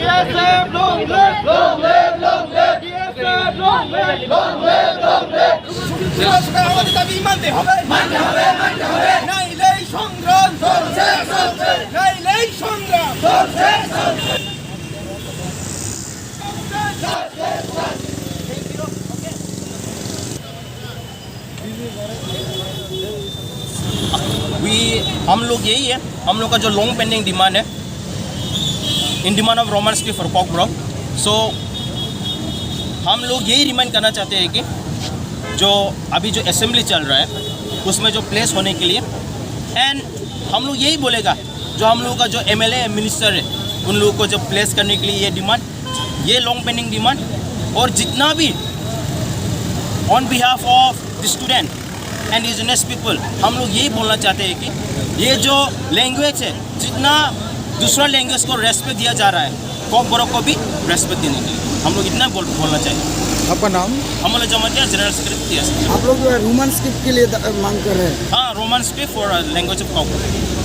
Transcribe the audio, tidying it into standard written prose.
DSF, long live, long live, long live. DSF, long live, long live, long live. আমাদের দাবি মানতে হবে, মানতে হবে, মানতে হবে। নাইলেই সংগ্রাম চলছে, চলছে। নাইলেই সংগ্রাম চলছে, চলছে। हम लोग यही है, हम लोग का जो लॉन्ग पेंडिंग डिमांड है, in demand of Roman street for cock bro. So हम लोग यही रिमाइंड करना चाहते हैं कि जो अभी जो असेंबली चल रहा है उसमें जो प्लेस होने के लिए, एंड हम लोग यही बोलेगा जो हम लोगों का जो एमएलए मिनिस्टर है उन लोगों को जो प्लेस करने के लिए ये डिमांड, ये लॉन्ग पेंडिंग डिमांड, और जितना भी on behalf of the student and indigenous people हम लोग यही बोलना चाहते हैं कि ये जो लैंग्वेज है, जितना दूसरा लैंग्वेज को रेस्पेक्ट दिया जा रहा है, कॉक ब्रो को भी रेस्पेक्ट देने के लिए हम लोग इतना बोलना चाहिए। आपका नाम? Amol Jamatia, general secretary. आप लोग रोमन स्क्रिप्ट के लिए मांग कर रहे हैं? हाँ, Roman script for language of Kock bro.